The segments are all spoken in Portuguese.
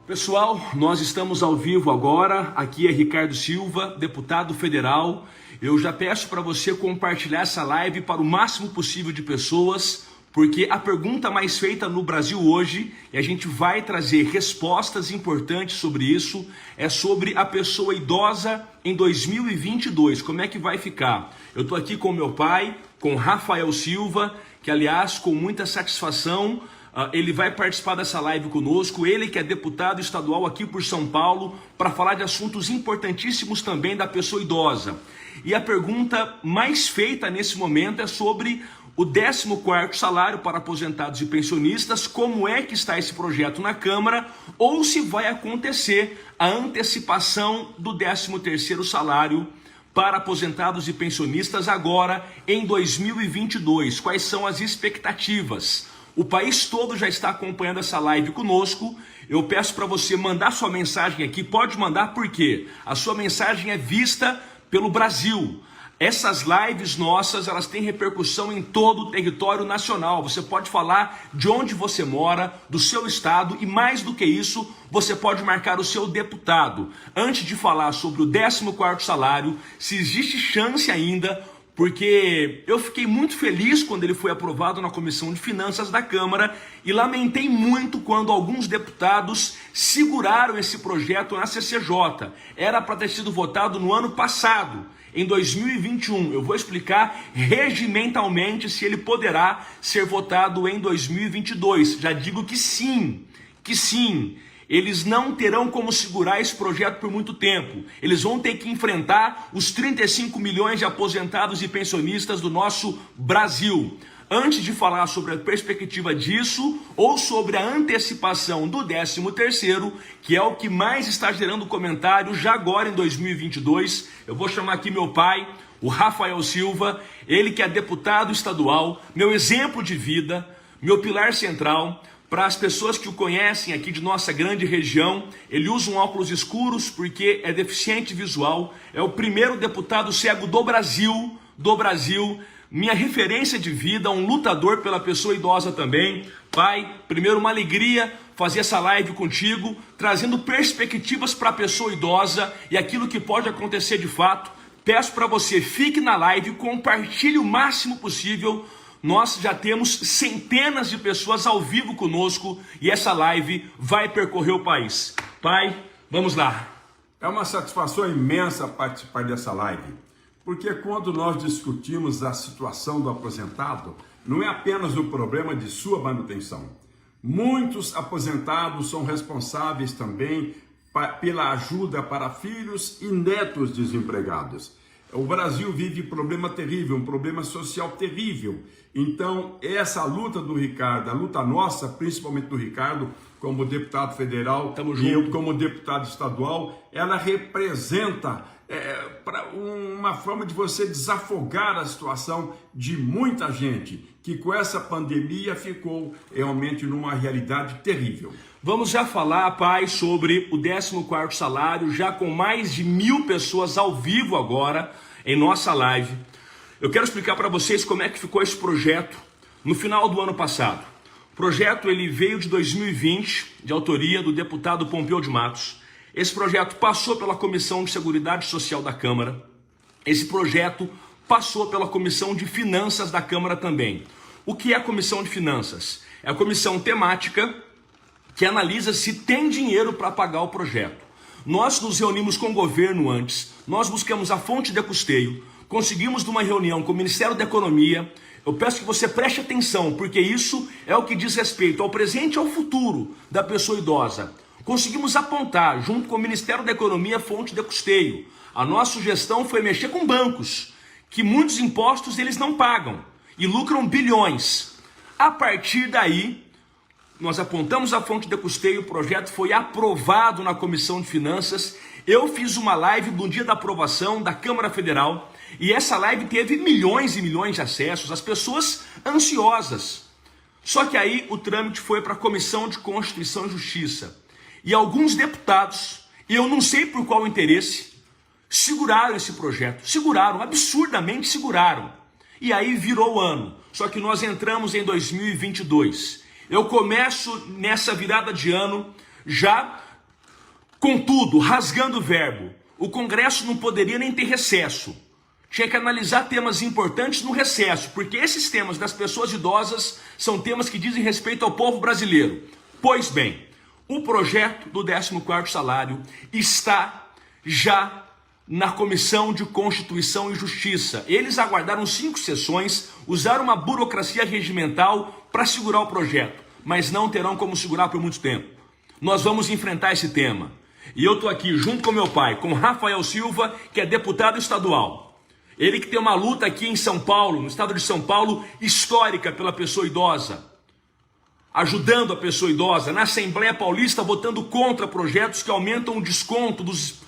Pessoal, nós estamos ao vivo agora, aqui é Ricardo Silva, deputado federal. Eu já peço para você compartilhar essa live para o máximo possível de pessoas, porque a pergunta mais feita no Brasil hoje, e a gente vai trazer respostas importantes sobre isso, é sobre a pessoa idosa em 2022, como é que vai ficar? Eu estou aqui com meu pai, com Rafael Silva, que aliás, com muita satisfação, ele vai participar dessa live conosco, ele que é deputado estadual aqui por São Paulo, para falar de assuntos importantíssimos também da pessoa idosa. E a pergunta mais feita nesse momento é sobre o 14º salário para aposentados e pensionistas, como é que está esse projeto na Câmara, ou se vai acontecer a antecipação do 13º salário para aposentados e pensionistas agora em 2022. Quais são as expectativas? O país todo já está acompanhando essa live conosco. Eu peço para você mandar sua mensagem aqui. Pode mandar porque a sua mensagem é vista pelo Brasil. Essas lives nossas, elas têm repercussão em todo o território nacional. Você pode falar de onde você mora, do seu estado e mais do que isso, você pode marcar o seu deputado. Antes de falar sobre o 14º salário, se existe chance ainda, porque eu fiquei muito feliz quando ele foi aprovado na Comissão de Finanças da Câmara e lamentei muito quando alguns deputados seguraram esse projeto na CCJ. Era para ter sido votado no ano passado, em 2021. Eu vou explicar regimentalmente se ele poderá ser votado em 2022. Já digo que sim, que sim. Eles não terão como segurar esse projeto por muito tempo. Eles vão ter que enfrentar os 35 milhões de aposentados e pensionistas do nosso Brasil. Antes de falar sobre a perspectiva disso, ou sobre a antecipação do 13º, que é o que mais está gerando comentário já agora em 2022, eu vou chamar aqui meu pai, o Rafael Silva, ele que é deputado estadual, meu exemplo de vida, meu pilar central. Para as pessoas que o conhecem aqui de nossa grande região, ele usa um óculos escuros porque é deficiente visual, é o primeiro deputado cego do Brasil, minha referência de vida, um lutador pela pessoa idosa também. Pai, primeiro uma alegria fazer essa live contigo, trazendo perspectivas para a pessoa idosa e aquilo que pode acontecer de fato. Peço para você, fique na live, compartilhe o máximo possível. Nós já temos centenas de pessoas ao vivo conosco e essa live vai percorrer o país. Pai, vamos lá. É uma satisfação imensa participar dessa live, porque quando nós discutimos a situação do aposentado, não é apenas o problema de sua manutenção. Muitos aposentados são responsáveis também pela ajuda para filhos e netos desempregados. O Brasil vive um problema terrível, um problema social terrível. Então, essa luta do Ricardo, a luta nossa, principalmente do Ricardo, como deputado federal e eu como deputado estadual, ela representa uma forma de você desafogar a situação de muita gente que com essa pandemia ficou realmente numa realidade terrível. Vamos já falar, pai, sobre o 14º salário, já com mais de 1.000 pessoas ao vivo agora em nossa live. Eu quero explicar para vocês como é que ficou esse projeto no final do ano passado. O projeto ele veio de 2020, de autoria do deputado Pompeu de Matos. Esse projeto passou pela Comissão de Seguridade Social da Câmara. Esse projeto passou pela Comissão de Finanças da Câmara também. O que é a Comissão de Finanças? É a comissão temática que analisa se tem dinheiro para pagar o projeto. Nós nos reunimos com o governo antes, nós buscamos a fonte de custeio, conseguimos numa reunião com o Ministério da Economia. Eu peço que você preste atenção, porque isso é o que diz respeito ao presente e ao futuro da pessoa idosa. Conseguimos apontar, junto com o Ministério da Economia, a fonte de custeio. A nossa sugestão foi mexer com bancos, que muitos impostos eles não pagam e lucram bilhões. A partir daí, nós apontamos a fonte de custeio, o projeto foi aprovado na Comissão de Finanças. Eu fiz uma live no dia da aprovação da Câmara Federal e essa live teve milhões e milhões de acessos, as pessoas ansiosas. Só que aí o trâmite foi para a Comissão de Constituição e Justiça. E alguns deputados, e eu não sei por qual interesse, seguraram esse projeto, absurdamente seguraram. E aí virou o ano, só que nós entramos em 2022. Eu começo nessa virada de ano já Contudo, rasgando o verbo, o Congresso não poderia nem ter recesso. Tinha que analisar temas importantes no recesso, porque esses temas das pessoas idosas são temas que dizem respeito ao povo brasileiro. Pois bem, o projeto do 14º salário está já na Comissão de Constituição e Justiça. Eles aguardaram 5 sessões, usaram uma burocracia regimental para segurar o projeto, mas não terão como segurar por muito tempo. Nós vamos enfrentar esse tema. E eu estou aqui junto com meu pai, com Rafael Silva, que é deputado estadual. Ele que tem uma luta aqui em São Paulo, no estado de São Paulo, histórica pela pessoa idosa. Ajudando a pessoa idosa, na Assembleia Paulista, votando contra projetos que aumentam o desconto dos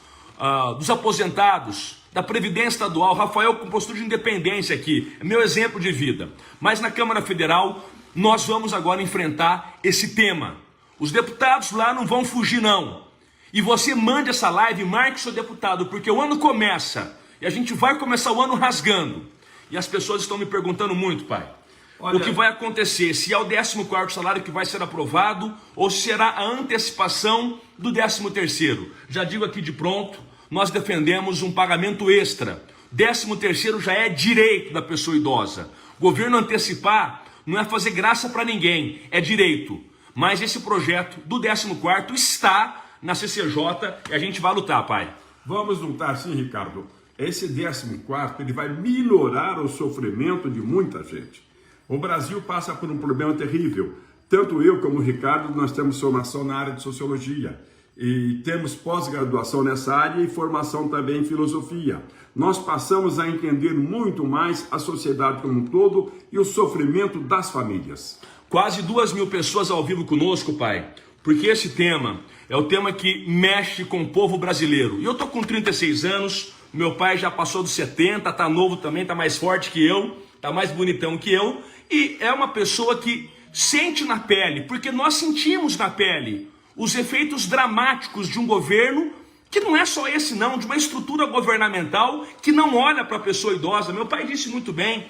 aposentados, da Previdência Estadual. Rafael com postura de independência aqui, é meu exemplo de vida. Mas na Câmara Federal, nós vamos agora enfrentar esse tema. Os deputados lá não vão fugir não. E você mande essa live, marque seu deputado, porque o ano começa. E a gente vai começar o ano rasgando. E as pessoas estão me perguntando muito, pai. Olha, o que vai acontecer? Se é o 14º salário que vai ser aprovado ou se será a antecipação do 13º. Já digo aqui de pronto, nós defendemos um pagamento extra. 13º já é direito da pessoa idosa. Governo antecipar não é fazer graça para ninguém, é direito. Mas esse projeto do 14º está na CCJ e a gente vai lutar, pai. Vamos lutar sim, Ricardo. Esse 14º, ele vai minorar o sofrimento de muita gente. O Brasil passa por um problema terrível. Tanto eu como o Ricardo, nós temos formação na área de sociologia. E temos pós-graduação nessa área e formação também em filosofia. Nós passamos a entender muito mais a sociedade como um todo e o sofrimento das famílias. Quase 2.000 pessoas ao vivo conosco, pai. Porque esse tema é o tema que mexe com o povo brasileiro. E eu tô com 36 anos... Meu pai já passou dos 70, tá novo também, tá mais forte que eu, tá mais bonitão que eu. E é uma pessoa que sente na pele, porque nós sentimos na pele os efeitos dramáticos de um governo, que não é só esse não, de uma estrutura governamental que não olha para a pessoa idosa. Meu pai disse muito bem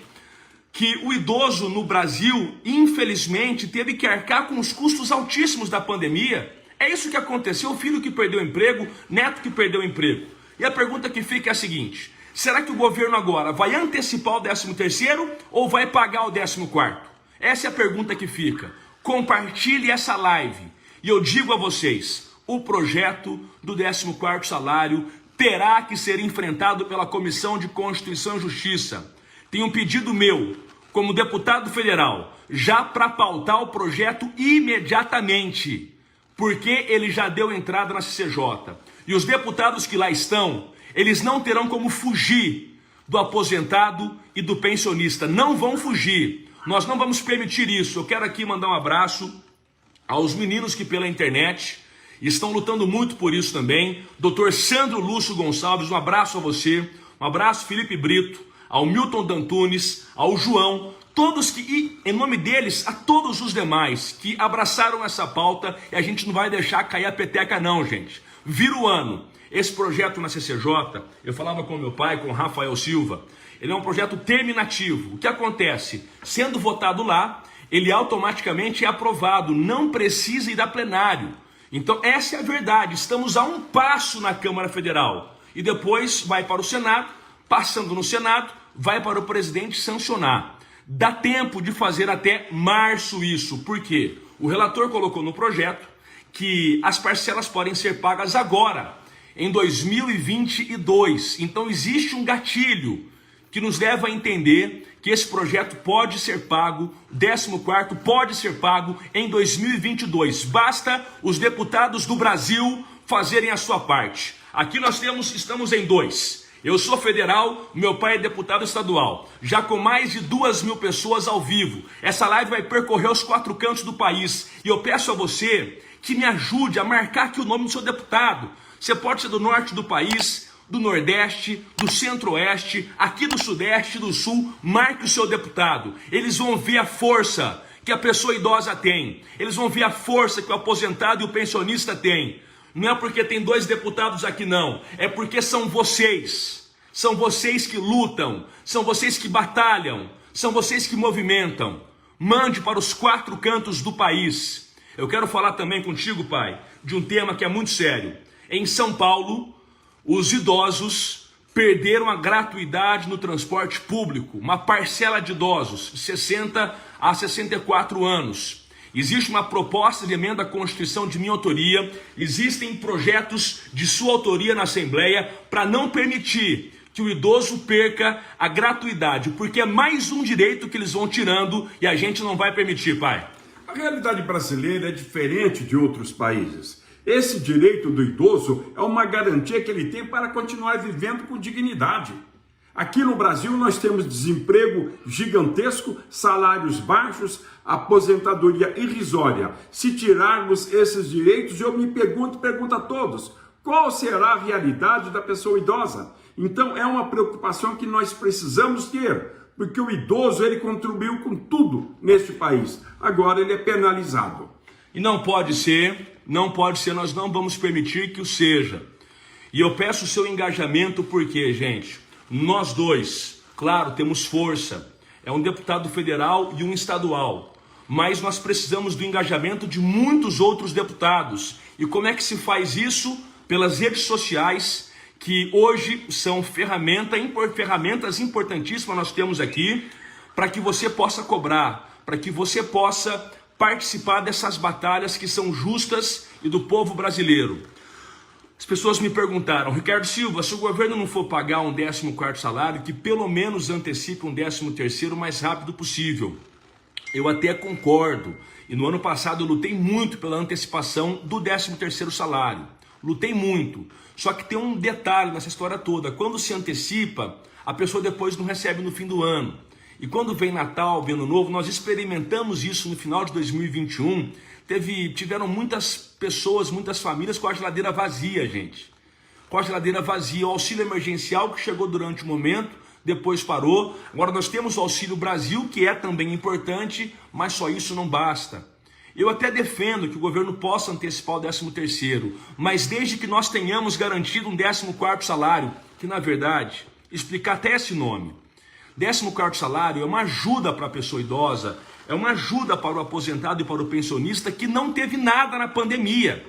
que o idoso no Brasil, infelizmente, teve que arcar com os custos altíssimos da pandemia. É isso que aconteceu, o filho que perdeu o emprego, neto que perdeu o emprego. E a pergunta que fica é a seguinte: será que o governo agora vai antecipar o 13º ou vai pagar o 14º? Essa é a pergunta que fica. Compartilhe essa live. E eu digo a vocês, o projeto do 14º salário terá que ser enfrentado pela Comissão de Constituição e Justiça. Tem um pedido meu, como deputado federal, já para pautar o projeto imediatamente, porque ele já deu entrada na CCJ. E os deputados que lá estão, eles não terão como fugir do aposentado e do pensionista. Não vão fugir. Nós não vamos permitir isso. Eu quero aqui mandar um abraço aos meninos que pela internet estão lutando muito por isso também. Dr. Sandro Lúcio Gonçalves, um abraço a você. Um abraço, Felipe Brito, ao Milton Dantunes, ao João. Todos que, e em nome deles, a todos os demais que abraçaram essa pauta. E a gente não vai deixar cair a peteca não, gente. Vira o ano. Esse projeto na CCJ, eu falava com meu pai, com o Rafael Silva, ele é um projeto terminativo. O que acontece? Sendo votado lá, ele automaticamente é aprovado, não precisa ir a plenário. Então essa é a verdade, estamos a um passo na Câmara Federal. E depois vai para o Senado, passando no Senado, vai para o presidente sancionar. Dá tempo de fazer até março isso, porque o relator colocou no projeto que as parcelas podem ser pagas agora, em 2022. Então existe um gatilho que nos leva a entender que esse projeto pode ser pago, 14º pode ser pago em 2022. Basta os deputados do Brasil fazerem a sua parte. Aqui nós estamos em 2. Eu sou federal, meu pai é deputado estadual, já com mais de 2.000 pessoas ao vivo. Essa live vai percorrer os 4 cantos do país. E eu peço a você que me ajude a marcar aqui o nome do seu deputado. Você pode ser do norte do país, do nordeste, do centro-oeste, aqui do sudeste, do sul. Marque o seu deputado. Eles vão ver a força que a pessoa idosa tem. Eles vão ver a força que o aposentado e o pensionista têm. Não é porque tem 2 deputados aqui não, é porque são vocês que lutam, são vocês que batalham, são vocês que movimentam. Mande para os 4 cantos do país. Eu quero falar também contigo, pai, de um tema que é muito sério. Em São Paulo, os idosos perderam a gratuidade no transporte público, uma parcela de idosos de 60 a 64 anos. Existe uma proposta de emenda à Constituição de minha autoria, existem projetos de sua autoria na Assembleia para não permitir que o idoso perca a gratuidade, porque é mais um direito que eles vão tirando e a gente não vai permitir, pai. A realidade brasileira é diferente de outros países. Esse direito do idoso é uma garantia que ele tem para continuar vivendo com dignidade. Aqui no Brasil nós temos desemprego gigantesco, salários baixos, aposentadoria irrisória. Se tirarmos esses direitos, eu me pergunto a todos, qual será a realidade da pessoa idosa? Então é uma preocupação que nós precisamos ter, porque o idoso ele contribuiu com tudo neste país. Agora ele é penalizado. E não pode ser, nós não vamos permitir que o seja. E eu peço o seu engajamento porque, gente, nós dois, claro, temos força. É um deputado federal e um estadual. Mas nós precisamos do engajamento de muitos outros deputados. E como é que se faz isso? Pelas redes sociais, que hoje são ferramentas importantíssimas nós temos aqui, para que você possa cobrar, para que você possa participar dessas batalhas que são justas e do povo brasileiro. As pessoas me perguntaram, Ricardo Silva, se o governo não for pagar um 14º salário, que pelo menos antecipe um 13º o mais rápido possível. Eu até concordo, e no ano passado eu lutei muito pela antecipação do 13º salário. Lutei muito, só que tem um detalhe nessa história toda, quando se antecipa, a pessoa depois não recebe no fim do ano. E quando vem Natal, vem Ano Novo, nós experimentamos isso no final de 2021, tiveram muitas pessoas, muitas famílias com a geladeira vazia, gente. Com a geladeira vazia, o auxílio emergencial que chegou durante o momento, depois parou. Agora nós temos o Auxílio Brasil, que é também importante, mas só isso não basta. Eu até defendo que o governo possa antecipar o 13º, mas desde que nós tenhamos garantido um 14º salário, que na verdade, explicar até esse nome. 14º salário é uma ajuda para a pessoa idosa, é uma ajuda para o aposentado e para o pensionista que não teve nada na pandemia.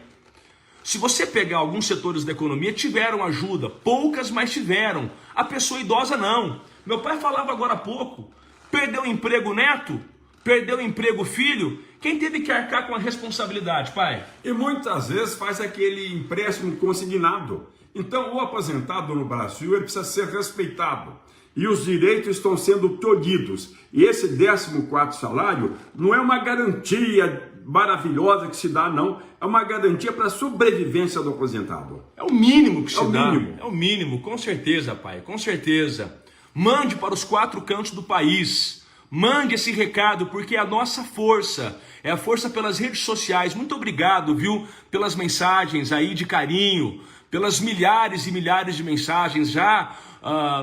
Se você pegar alguns setores da economia, tiveram ajuda, poucas, mas tiveram. A pessoa idosa não. Meu pai falava agora há pouco, perdeu o emprego neto, perdeu o emprego filho, quem teve que arcar com a responsabilidade, pai? E muitas vezes faz aquele empréstimo consignado. Então o aposentado no Brasil ele precisa ser respeitado. E os direitos estão sendo tolhidos. E esse 14º salário não é uma garantia maravilhosa que se dá, não. É uma garantia para a sobrevivência do aposentado. É o mínimo que se dá. Mínimo. É o mínimo, com certeza, pai, com certeza. Mande para os 4 cantos do país. Mande esse recado, porque é a nossa força. É a força pelas redes sociais. Muito obrigado, viu, pelas mensagens aí de carinho, pelas milhares e milhares de mensagens já.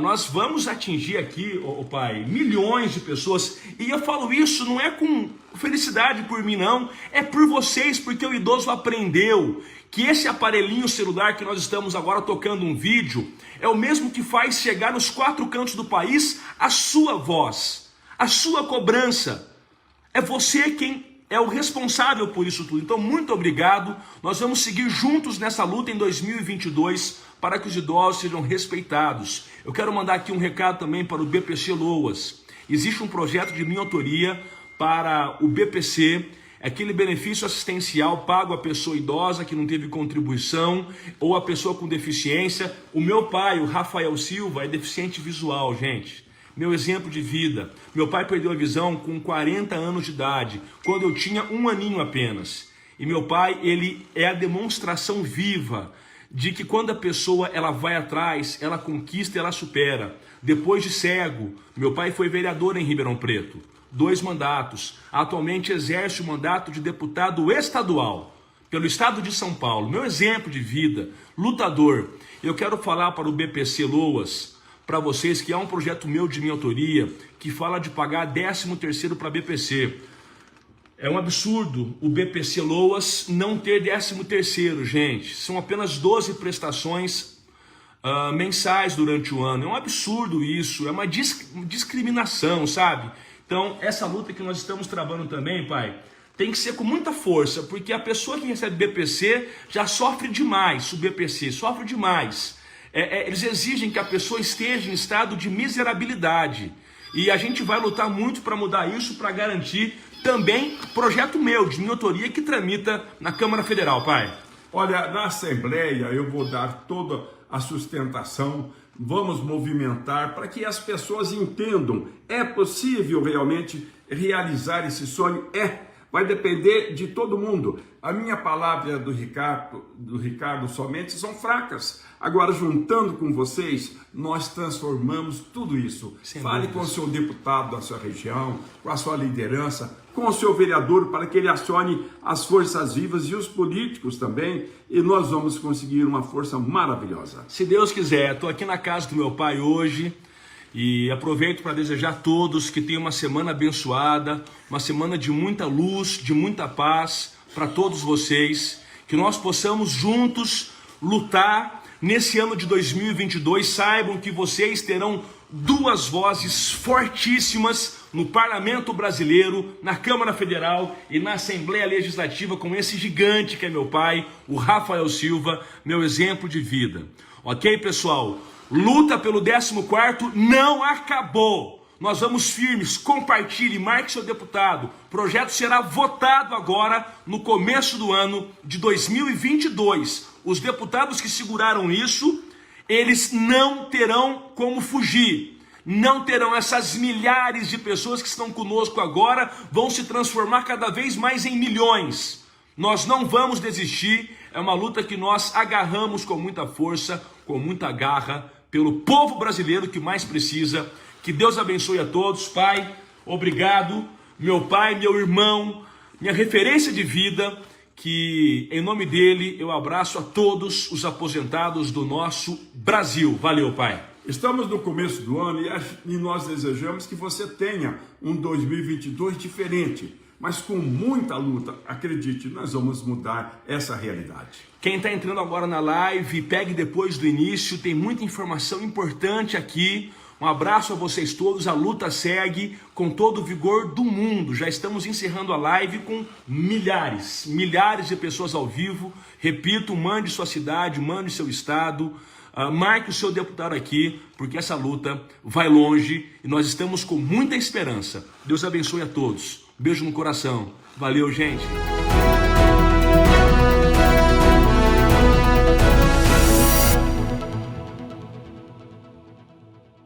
Nós vamos atingir aqui, pai, milhões de pessoas. E eu falo isso não é com felicidade por mim, não. É por vocês, porque o idoso aprendeu que esse aparelhinho celular que nós estamos agora tocando um vídeo é o mesmo que faz chegar nos 4 cantos do país a sua voz, a sua cobrança. É você quem é o responsável por isso tudo. Então, muito obrigado. Nós vamos seguir juntos nessa luta em 2022 para que os idosos sejam respeitados. Eu quero mandar aqui um recado também para o BPC Loas. Existe um projeto de minha autoria para o BPC, aquele benefício assistencial pago à pessoa idosa que não teve contribuição ou a pessoa com deficiência. O meu pai, o Rafael Silva, é deficiente visual, gente. Meu exemplo de vida. Meu pai perdeu a visão com 40 anos de idade, quando eu tinha 1 aninho apenas. E meu pai, ele é a demonstração viva de que quando a pessoa ela vai atrás, ela conquista e ela supera. Depois de cego, meu pai foi vereador em Ribeirão Preto, 2 mandatos. Atualmente exerce o mandato de deputado estadual pelo estado de São Paulo. Meu exemplo de vida, lutador. Eu quero falar para o BPC Loas, para vocês, que há um projeto meu de minha autoria que fala de pagar 13º para BPC. É um absurdo o BPC Loas não ter 13º, gente. São apenas 12 prestações mensais durante o ano. É um absurdo isso, é uma discriminação, sabe? Então, essa luta que nós estamos travando também, pai, tem que ser com muita força, porque a pessoa que recebe BPC já sofre demais, o BPC sofre demais. Eles exigem que a pessoa esteja em estado de miserabilidade. E a gente vai lutar muito para mudar isso, para garantir também projeto meu, de minha autoria, que tramita na Câmara Federal, pai. Olha, na Assembleia eu vou dar toda a sustentação, vamos movimentar para que as pessoas entendam, é possível realmente realizar esse sonho? Vai depender de todo mundo. A minha palavra do Ricardo somente são fracas. Agora, juntando com vocês, nós transformamos tudo isso. Fale com o seu deputado da sua região, com a sua liderança, com o seu vereador, para que ele acione as forças vivas e os políticos também, e nós vamos conseguir uma força maravilhosa. Se Deus quiser, estou aqui na casa do meu pai hoje, e aproveito para desejar a todos que tenham uma semana abençoada, uma semana de muita luz, de muita paz para todos vocês, que nós possamos juntos lutar nesse ano de 2022. Saibam que vocês terão duas vozes fortíssimas no Parlamento Brasileiro, na Câmara Federal e na Assembleia Legislativa, com esse gigante que é meu pai, o Rafael Silva, meu exemplo de vida. Ok, pessoal? Luta pelo 14º não acabou. Nós vamos firmes. Compartilhe, marque seu deputado. O projeto será votado agora no começo do ano de 2022. Os deputados que seguraram isso, eles não terão como fugir. Não terão. Essas milhares de pessoas que estão conosco agora vão se transformar cada vez mais em milhões. Nós não vamos desistir. É uma luta que nós agarramos com muita força, com muita garra, pelo povo brasileiro que mais precisa. Que Deus abençoe a todos. Pai, obrigado. Meu pai, meu irmão, minha referência de vida, que em nome dele eu abraço a todos os aposentados do nosso Brasil. Valeu, pai. Estamos no começo do ano e nós desejamos que você tenha um 2022 diferente, mas com muita luta. Acredite, nós vamos mudar essa realidade. Quem está entrando agora na live, pegue depois do início, tem muita informação importante aqui. Um abraço a vocês todos, a luta segue com todo o vigor do mundo. Já estamos encerrando a live com milhares de pessoas ao vivo. Repito, mande sua cidade, mande seu estado, marque o seu deputado aqui, porque essa luta vai longe e nós estamos com muita esperança. Deus abençoe a todos. Beijo no coração. Valeu, gente.